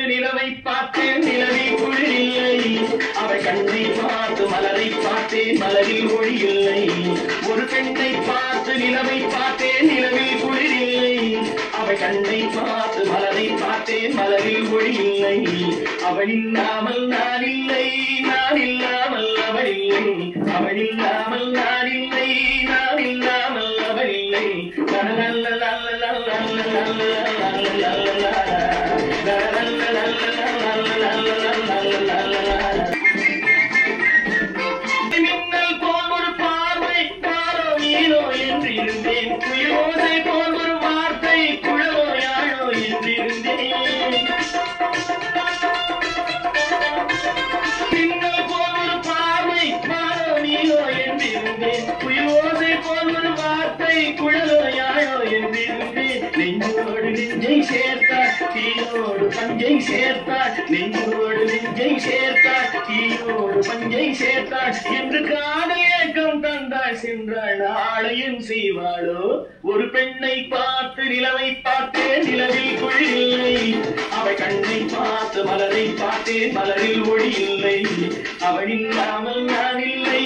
நிலவை பார்த்தேன் நிலவில் குளிரில்லை அவள் கண்ணை பார்த்து மலரை பார்த்தேன் மலரில் ஒளி இல்லை ஒரு பெண்ணை பார்த்து நிலவை பார்த்தேன் நிலவில் குளிரில்லை அவள் கண்ணை பார்த்து மலரை பார்த்தேன் மலரில் ஒளி இல்லை அவள் இல்லாமல் நான் இல்லை நான் இல்லாமல் அவள் இல்லை அவள் இல்லாமல் நான் இல்லை நான் இல்லாமல் அவள் இல்லை மின்னல் போல் ஒரு பார்வை பாரோ நீரோ என்று இருந்தேன் குயிலோசை போல் ஒரு வார்த்தை குழலோ யாழோ என்று இருந்தேன் மின்னல் போல் ஒரு பார்வை பாரோ நீரோ என்று இருந்தேன் குயிலோசை போல் ஒரு வார்த்தை குழலோ யாழோ என்று இருந்தேன் நெஞ்சோடு நெஞ்சை சேர்த்தார் தீயோடு பஞ்சை சேர்த்தார் நெஞ்சோடு நெஞ்சை சேர்த்தார் தீயோடு பஞ்சை சேர்த்தார் என்று காதல் ஏக்கம் தந்தாள் சென்றாள் நாளையும் செய்வாளோ ஒரு பெண்ணை பார்த்து நிலவை பார்த்தேன் நிலவில் குளிரில்லை அவள் கண்ணை பார்த்து மலரை பார்த்தேன் மலரில் ஒளி இல்லை அவள் இல்லாமல் நான் இல்லை